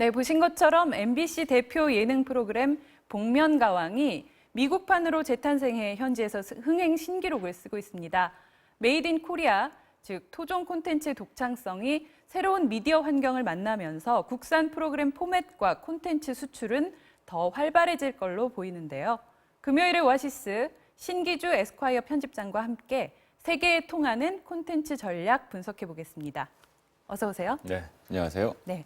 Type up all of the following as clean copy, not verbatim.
네, 보신 것처럼 MBC 대표 예능 프로그램 복면가왕이 미국판으로 재탄생해 현지에서 흥행 신기록을 쓰고 있습니다. 메이드 인 코리아, 즉 토종 콘텐츠의 독창성이 새로운 미디어 환경을 만나면서 국산 프로그램 포맷과 콘텐츠 수출은 더 활발해질 걸로 보이는데요. 금요일의 오아시스 신기주 에스콰이어 편집장과 함께 세계에 통하는 콘텐츠 전략 분석해 보겠습니다. 어서 오세요. 네, 안녕하세요. 네,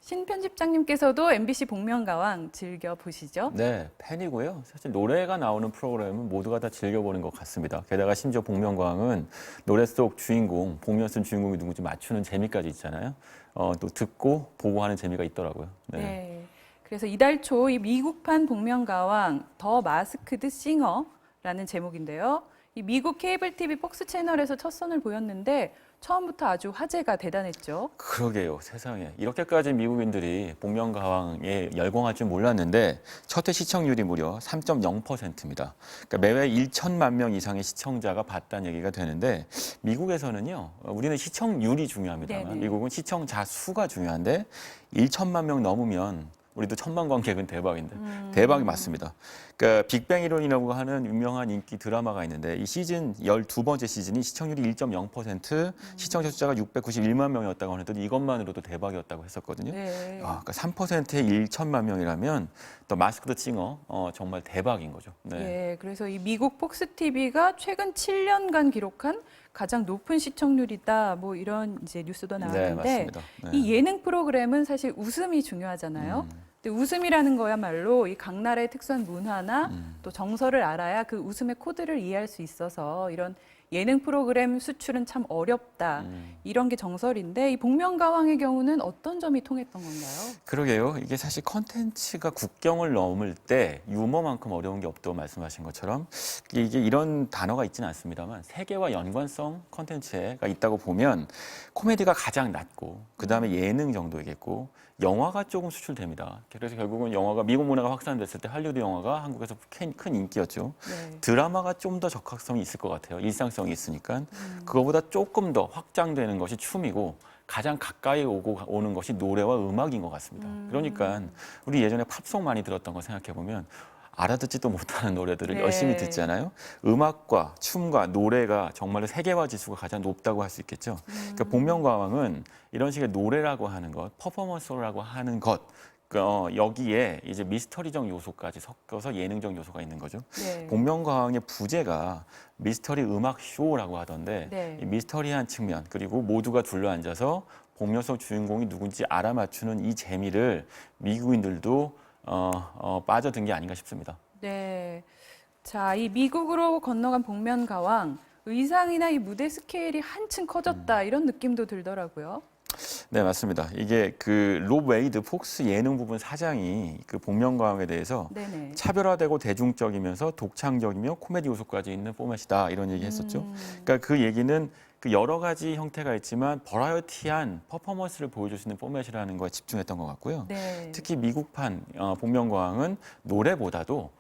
신 편집장님께서도 MBC 복면가왕 즐겨 보시죠? 네, 팬이고요. 사실 노래가 나오는 프로그램은 모두가 다 즐겨보는 것 같습니다. 게다가 심지어 복면가왕은 노래 속 주인공, 복면 쓴 주인공이 누군지 맞추는 재미까지 있잖아요. 또 듣고 보고 하는 재미가 있더라고요. 네. 그래서 이달 초 이 미국판 복면가왕 더 마스크드 싱어라는 제목인데요. 이 미국 케이블 TV 폭스 채널에서 첫 선을 보였는데 처음부터 아주 화제가 대단했죠. 그러게요, 세상에. 이렇게까지 미국인들이 복면가왕에 열광할 줄 몰랐는데 첫 회 시청률이 무려 3.0%입니다. 그러니까 매회 1천만 명 이상의 시청자가 봤다는 얘기가 되는데 미국에서는요, 우리는 시청률이 중요합니다만 네네. 미국은 시청자 수가 중요한데 1천만 명 넘으면 우리도 천만 관객은 대박인데 대박이 맞습니다. 그러니까 빅뱅 이론이라고 하는 유명한 인기 드라마가 있는데 이 시즌 12번째 시즌이 시청률이 1.0%, 시청자 숫자가 691만 명이었다고 하는데 이것만으로도 대박이었다고 했었거든요. 네. 그러니까 3%의 1천만 명이라면 또 마스크드 싱어 정말 대박인 거죠. 네. 네, 그래서 이 미국 폭스 TV가 최근 7년간 기록한 가장 높은 시청률이다. 뭐 이런 이제 뉴스도 네, 나왔는데 맞습니다. 네. 이 예능 프로그램은 사실 웃음이 중요하잖아요. 근데 웃음이라는 거야말로 이 각 나라의 특수한 문화나 또 정서를 알아야 그 웃음의 코드를 이해할 수 있어서 이런 예능 프로그램 수출은 참 어렵다. 이런 게 정설인데 이 복면가왕의 경우는 어떤 점이 통했던 건가요? 그러게요. 이게 사실 컨텐츠가 국경을 넘을 때 유머만큼 어려운 게 없다고 말씀하신 것처럼 이게 이런 단어가 있지는 않습니다만 세계와 연관성 컨텐츠가 있다고 보면 코미디가 가장 낮고 그다음에 예능 정도이겠고 영화가 조금 수출됩니다. 그래서 결국은 영화가 미국 문화가 확산됐을 때 할리우드 영화가 한국에서 큰 인기였죠. 네. 드라마가 좀 더 적합성이 있을 것 같아요. 일상성이 있으니까. 그거보다 조금 더 확장되는 것이 춤이고 가장 가까이 오는 것이 노래와 음악인 것 같습니다. 그러니까 우리 예전에 팝송 많이 들었던 거 생각해 보면 알아듣지도 못하는 노래들을 네. 열심히 듣잖아요. 음악과 춤과 노래가 정말로 세계화 지수가 가장 높다고 할 수 있겠죠. 그러니까 복면가왕은 이런 식의 노래라고 하는 것, 퍼포먼스라고 하는 것, 여기에 이제 미스터리적 요소까지 섞어서 예능적 요소가 있는 거죠. 네. 복면가왕의 부제가 미스터리 음악 쇼라고 하던데 네. 이 미스터리한 측면 그리고 모두가 둘러앉아서 복면 속 주인공이 누군지 알아맞추는 이 재미를 미국인들도 빠져든 게 아닌가 싶습니다. 네. 자, 이 미국으로 건너간 복면가왕 의상이나 이 무대 스케일이 한층 커졌다 이런 느낌도 들더라고요. 네, 맞습니다. 이게 그 롭 웨이드 폭스 예능 부분 사장이 그 복면가왕에 대해서 네네. 차별화되고 대중적이면서 독창적이며 코미디 요소까지 있는 포맷이다 이런 얘기 했었죠. 그러니까 그 얘기는 그 여러 가지 형태가 있지만 버라이어티한 퍼포먼스를 보여줄 수 있는 포맷이라는 거에 집중했던 것 같고요. 네. 특히 미국판 복면가왕은 노래보다도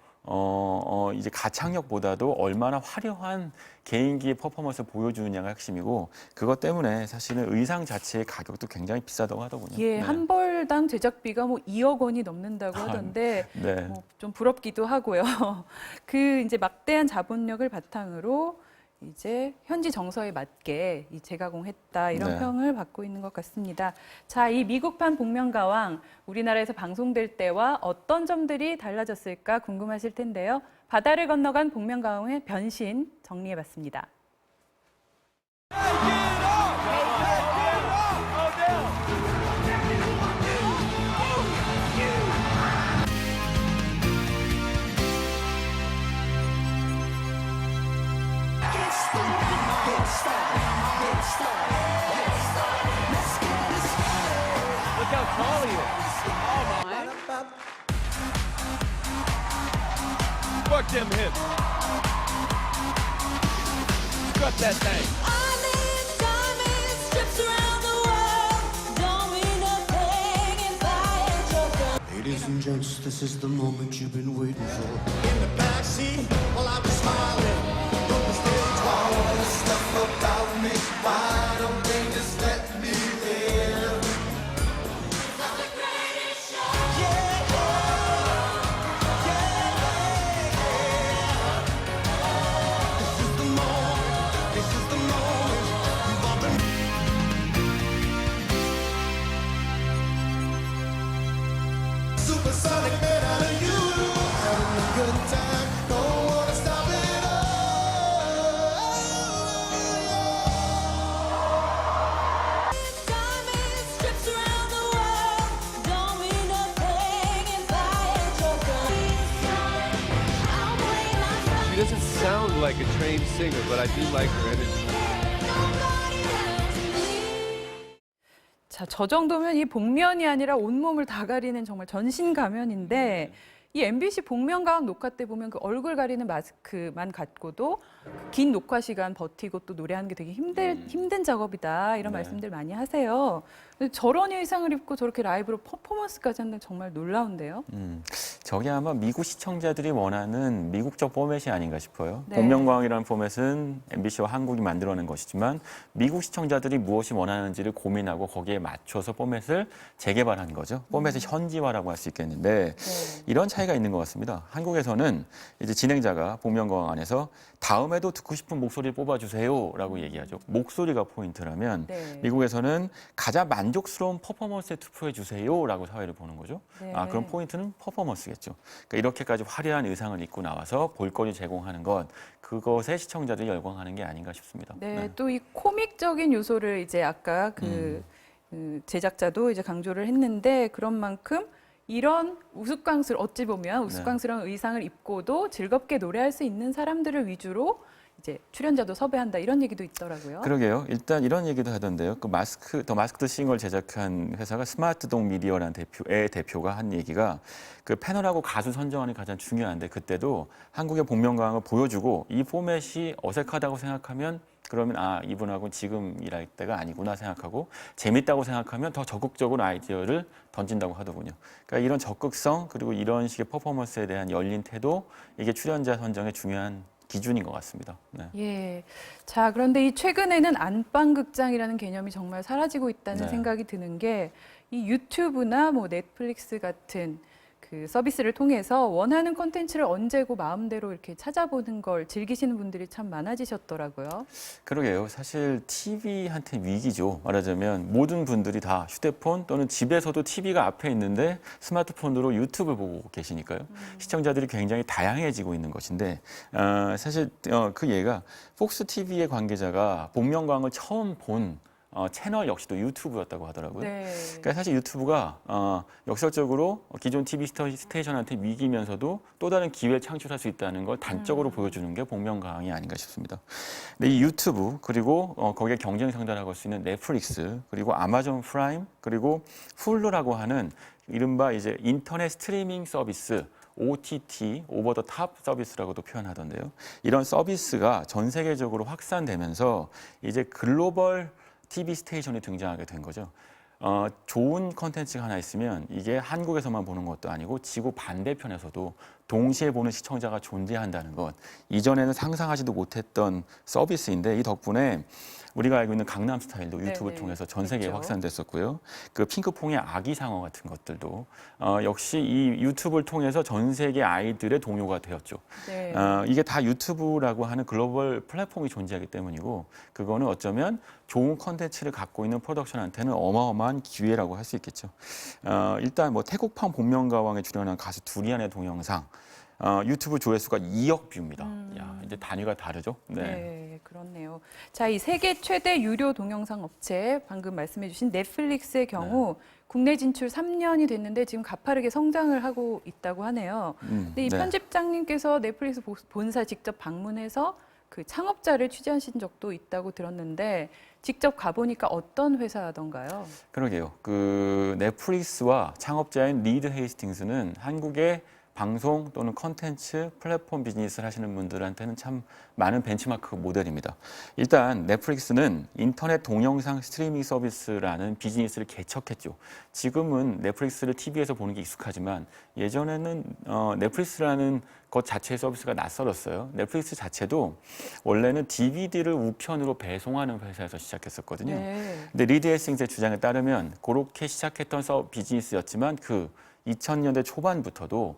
이제 가창력보다도 얼마나 화려한 개인기의 퍼포먼스를 보여주느냐가 핵심이고 그것 때문에 사실은 의상 자체의 가격도 굉장히 비싸다고 하더군요. 예, 네. 한 벌당 제작비가 뭐 2억 원이 넘는다고 하던데 네. 뭐 좀 부럽기도 하고요. 그 이제 막대한 자본력을 바탕으로 이제 현지 정서에 맞게 이 재가공했다 이런 네. 평을 받고 있는 것 같습니다. 자, 이 미국판 복면가왕 우리나라에서 방송될 때와 어떤 점들이 달라졌을까 궁금하실 텐데요. 바다를 건너간 복면가왕의 변신 정리해봤습니다. Look how tall he is. Work them hips. Strut that thing. Ladies and gents, this is the moment you've been waiting for. In the backseat, while I was smiling, on the stage, all the stuff about me. Why don't they just let me live? I'm the greatest supersonic man out of you. Having a good time, don't wanna stop it all. Diamond strips around the world don't mean a thing if I ain't your girl. I'll play my song. She doesn't sound like a trained singer, but I do like her energy. Nobody else me. 자, 저 정도면 이 복면이 아니라 온몸을 다 가리는 정말 전신 가면인데 이 MBC 복면가왕 녹화 때 보면 그 얼굴 가리는 마스크만 갖고도 긴 녹화 시간 버티고 또 노래하는 게 되게 힘든 작업이다 이런 네. 말씀들 많이 하세요. 근데 저런 의상을 입고 저렇게 라이브로 퍼포먼스까지 한다는 정말 놀라운데요. 저게 아마 미국 시청자들이 원하는 미국적 포맷이 아닌가 싶어요. 네. 복면가왕이라는 포맷은 MBC와 한국이 만들어낸 것이지만 미국 시청자들이 무엇이 원하는지를 고민하고 거기에 맞춰서 포맷을 재개발한 거죠. 포맷의 현지화라고 할 수 있겠는데 네. 이런 차이가 있는 것 같습니다. 한국에서는 이제 진행자가 복면가왕 안에서 다음에도 듣고 싶은 목소리를 뽑아주세요라고 얘기하죠. 목소리가 포인트라면 네. 미국에서는 가장 만족스러운 퍼포먼스에 투표해 주세요라고 사회를 보는 거죠. 네. 아, 그럼 포인트는 퍼포먼스겠죠. 그러니까 이렇게까지 화려한 의상을 입고 나와서 볼거리 제공하는 것, 그것에 시청자들이 열광하는 게 아닌가 싶습니다. 네, 또 이 코믹적인 요소를 이제 아까 그 제작자도 이제 강조를 했는데 그런 만큼 이런 우스꽝스러운 어찌 보면 우스꽝스러운 의상을 입고도 즐겁게 노래할 수 있는 사람들을 위주로 이제 출연자도 섭외한다 이런 얘기도 있더라고요. 그러게요. 일단 이런 얘기도 하던데요. 그 더 마스크드 싱어를 제작한 회사가 스마트동 미디어라는 대표가 한 얘기가 그 패널하고 가수 선정하는 게 가장 중요한데 그때도 한국의 복면가왕을 보여주고 이 포맷이 어색하다고 생각하면 그러면 아 이분하고 지금 일할 때가 아니구나 생각하고 재밌다고 생각하면 더 적극적으로 아이디어를 던진다고 하더군요. 그러니까 이런 적극성 그리고 이런 식의 퍼포먼스에 대한 열린 태도 이게 출연자 선정의 중요한 기준인 것 같습니다. 네. 예. 자, 그런데 이 최근에는 안방극장이라는 개념이 정말 사라지고 있다는 네. 생각이 드는 게 이 유튜브나 뭐 넷플릭스 같은 그 서비스를 통해서 원하는 콘텐츠를 언제고 마음대로 이렇게 찾아보는 걸 즐기시는 분들이 참 많아지셨더라고요. 그러게요. 사실 TV한테 위기죠. 말하자면 모든 분들이 다 휴대폰 또는 집에서도 TV가 앞에 있는데 스마트폰으로 유튜브를 보고 계시니까요. 시청자들이 굉장히 다양해지고 있는 것인데 사실 그 예가 폭스 TV의 관계자가 복면가왕을 처음 본 채널 역시도 유튜브였다고 하더라고요. 네. 그러니까 사실 유튜브가 역설적으로 기존 TV 스테이션한테 위기면서도 또 다른 기회를 창출할 수 있다는 걸 단적으로 보여주는 게 복면가왕이 아닌가 싶습니다. 근데 이 유튜브 그리고 거기에 경쟁 상대라고 할 수 있는 넷플릭스 그리고 아마존 프라임 그리고 훌루라고 하는 이른바 이제 인터넷 스트리밍 서비스 OTT, 오버 더 탑 서비스라고도 표현하던데요. 이런 서비스가 전 세계적으로 확산되면서 이제 글로벌 TV 스테이션이 등장하게 된 거죠. 좋은 컨텐츠가 하나 있으면 이게 한국에서만 보는 것도 아니고 지구 반대편에서도 동시에 보는 시청자가 존재한다는 것. 이전에는 상상하지도 못했던 서비스인데 이 덕분에 우리가 알고 있는 강남 스타일도 유튜브를 네네. 통해서 전 세계에 그렇죠. 확산됐었고요. 그 핑크퐁의 아기 상어 같은 것들도 역시 이 유튜브를 통해서 전 세계 아이들의 동요가 되었죠. 네. 이게 다 유튜브라고 하는 글로벌 플랫폼이 존재하기 때문이고 그거는 어쩌면 좋은 컨텐츠를 갖고 있는 프로덕션한테는 어마어마한 기회라고 할 수 있겠죠. 일단 뭐 태국판 복면가왕에 출연한 가수 두리안의 동영상 유튜브 조회수가 2억 뷰입니다. 야, 이제 단위가 다르죠. 네, 그렇네요. 자, 이 세계 최대 유료 동영상 업체 방금 말씀해주신 넷플릭스의 경우 국내 진출 3년이 됐는데 지금 가파르게 성장을 하고 있다고 하네요. 근데 이 네. 편집장님께서 넷플릭스 본사 직접 방문해서 그 창업자를 취재하신 적도 있다고 들었는데 직접 가보니까 어떤 회사던가요? 그러게요. 그 넷플릭스와 창업자인 리드 헤이스팅스는 한국의 방송 또는 컨텐츠, 플랫폼 비즈니스를 하시는 분들한테는 참 많은 벤치마크 모델입니다. 일단 넷플릭스는 인터넷 동영상 스트리밍 서비스라는 비즈니스를 개척했죠. 지금은 넷플릭스를 TV에서 보는 게 익숙하지만 예전에는 넷플릭스라는 것 자체의 서비스가 낯설었어요. 넷플릭스 자체도 원래는 DVD를 우편으로 배송하는 회사에서 시작했었거든요. 네. 근데 리드 헤이스팅스의 주장에 따르면 그렇게 시작했던 비즈니스였지만 그 2000년대 초반부터도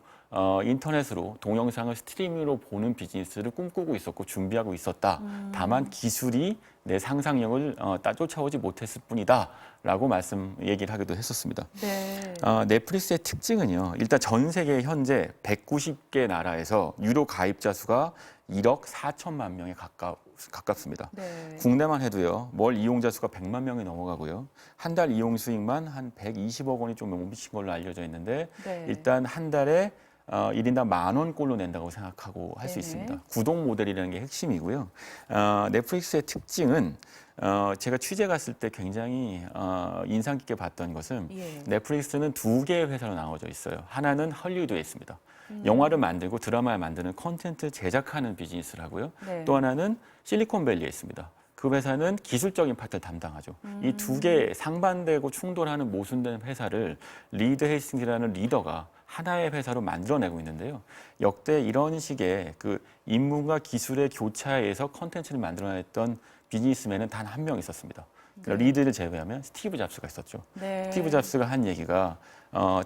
인터넷으로 동영상을 스트리밍으로 보는 비즈니스를 꿈꾸고 있었고 준비하고 있었다. 다만 기술이 내 상상력을 쫓아오지 못했을 뿐이다라고 얘기를 하기도 했었습니다. 네. 넷플릭스의 특징은요. 일단 전 세계 현재 190개 나라에서 유료 가입자 수가 1억 4천만 명에 가깝습니다. 네. 국내만 해도요. 월 이용자 수가 100만 명이 넘어가고요. 한 달 이용 수익만 한 120억 원이 좀 넘으신 걸로 알려져 있는데 네. 일단 한 달에 1인당 10,000원꼴로 낸다고 생각하고 할 수 네네. 있습니다. 구독 모델이라는 게 핵심이고요. 넷플릭스의 특징은 제가 취재 갔을 때 굉장히 인상 깊게 봤던 것은 예. 넷플릭스는 두 개의 회사로 나눠져 있어요. 하나는 헐리우드에 있습니다. 영화를 만들고 드라마를 만드는 콘텐츠 제작하는 비즈니스를 하고요. 네. 또 하나는 실리콘밸리에 있습니다. 그 회사는 기술적인 파트를 담당하죠. 이 두 개 상반되고 충돌하는 모순된 회사를 리드 헤이스팅스라는 리더가 하나의 회사로 만들어내고 있는데요. 역대 이런 식의 그 인문과 기술의 교차에 의해서 컨텐츠를 만들어냈던 비즈니스맨은 단 한 명 있었습니다. 그러니까 리드를 제외하면 스티브 잡스가 있었죠. 네. 스티브 잡스가 한 얘기가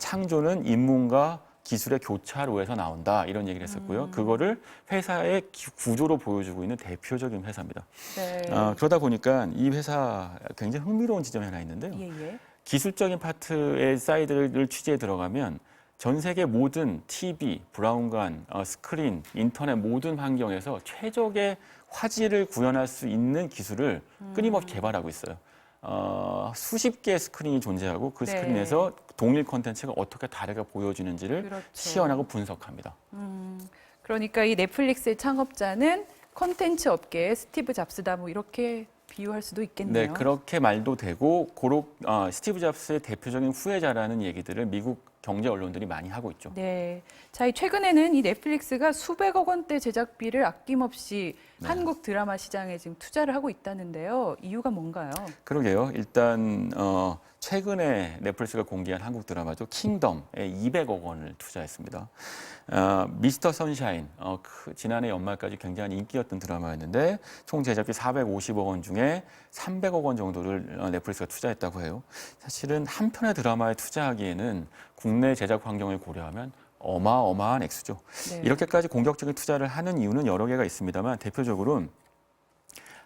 창조는 인문과 기술의 교차로에서 나온다 이런 얘기를 했었고요. 그거를 회사의 구조로 보여주고 있는 대표적인 회사입니다. 네. 그러다 보니까 이 회사 굉장히 흥미로운 지점이 하나 있는데요. 예, 예. 기술적인 파트의 사이드를 취재에 들어가면 전 세계 모든 TV, 브라운관, 스크린, 인터넷 모든 환경에서 최적의 화질을 구현할 수 있는 기술을 끊임없이 개발하고 있어요. 수십 개의 스크린이 존재하고 그 네. 스크린에서 동일 콘텐츠가 어떻게 다르게 보여지는지를 그렇죠. 시연하고 분석합니다. 그러니까 이 넷플릭스의 창업자는 콘텐츠 업계의 스티브 잡스다 뭐 이렇게 비유할 수도 있겠네요. 네, 그렇게 말도 되고 스티브 잡스의 대표적인 후예자라는 얘기들을 미국 경제 언론들이 많이 하고 있죠. 네. 자, 최근에는 이 넷플릭스가 수백억 원대 제작비를 아낌없이 네. 한국 드라마 시장에 지금 투자를 하고 있다는데요. 이유가 뭔가요? 그러게요. 일단 최근에 넷플릭스가 공개한 한국 드라마죠. 킹덤에 200억 원을 투자했습니다. 미스터 선샤인, 지난해 연말까지 굉장히 인기였던 드라마였는데 총 제작비 450억 원 중에 300억 원 정도를 넷플릭스가 투자했다고 해요. 사실은 한 편의 드라마에 투자하기에는 국내 제작 환경을 고려하면 어마어마한 액수죠. 네. 이렇게까지 공격적인 투자를 하는 이유는 여러 개가 있습니다만 대표적으로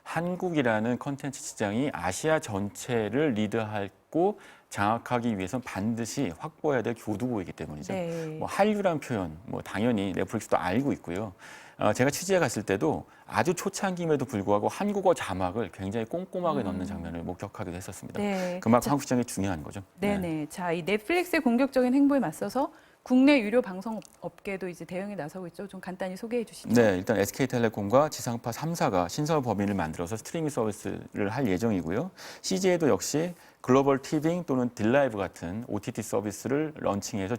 한국이라는 컨텐츠 시장이 아시아 전체를 리드하고 장악하기 위해서는 반드시 확보해야 될 교두보이기 때문이죠. 네. 뭐 한류란 표현, 당연히 넷플릭스도 알고 있고요. 제가 취재에 갔을 때도 아주 초창기임에도 불구하고 한국어 자막을 굉장히 꼼꼼하게 넣는 장면을 목격하기도 했었습니다. 네. 그만큼 한국 시장이 중요한 거죠. 네네. 자, 이 넷플릭스의 공격적인 행보에 맞서서 국내 유료 방송 업계도 이제 대응에 나서고 있죠. 좀 간단히 소개해 주시죠. 네, 일단 SK텔레콤과 지상파 3사가 신설 법인을 만들어서 스트리밍 서비스를 할 예정이고요. CJ도 역시 글로벌 티빙 또는 딜라이브 같은 OTT 서비스를 런칭해서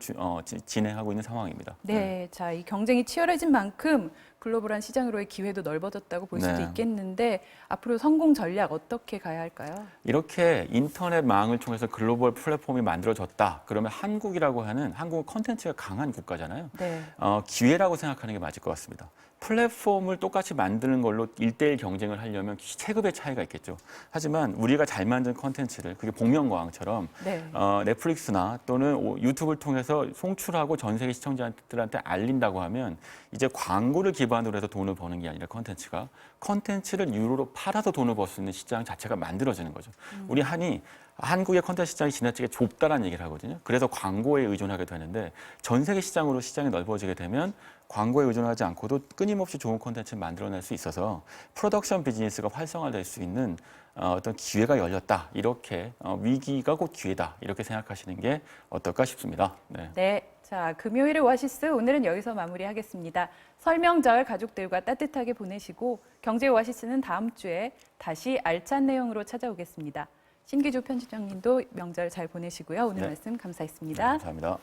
진행하고 있는 상황입니다. 네, 자, 이 경쟁이 치열해진 만큼 글로벌한 시장으로의 기회도 넓어졌다고 볼 수도 네. 있겠는데 앞으로 성공 전략 어떻게 가야 할까요? 이렇게 인터넷망을 통해서 글로벌 플랫폼이 만들어졌다. 그러면 한국이라고 하는 한국은 컨텐츠가 강한 국가잖아요. 네. 기회라고 생각하는 게 맞을 것 같습니다. 플랫폼을 똑같이 만드는 걸로 1대1 경쟁을 하려면 체급의 차이가 있겠죠. 하지만 우리가 잘 만든 컨텐츠를 그게 복면가왕처럼 네. 넷플릭스나 또는 유튜브를 통해서 송출하고 전 세계 시청자들한테 알린다고 하면 이제 광고를 기반으로 해서 돈을 버는 게 아니라 컨텐츠를 유료로 팔아서 돈을 벌 수 있는 시장 자체가 만들어지는 거죠. 우리 한국의 컨텐츠 시장이 지나치게 좁다라는 얘기를 하거든요. 그래서 광고에 의존하게 되는데 전 세계 시장으로 시장이 넓어지게 되면 광고에 의존하지 않고도 끊임없이 좋은 컨텐츠를 만들어낼 수 있어서 프로덕션 비즈니스가 활성화될 수 있는 어떤 기회가 열렸다. 이렇게 위기가 곧 기회다. 이렇게 생각하시는 게 어떨까 싶습니다. 네. 네. 자, 금요일의 오아시스 오늘은 여기서 마무리하겠습니다. 설명절 가족들과 따뜻하게 보내시고 경제 오아시스는 다음 주에 다시 알찬 내용으로 찾아오겠습니다. 신기주 편집장님도 명절 잘 보내시고요. 오늘 네. 말씀 감사했습니다. 감사합니다.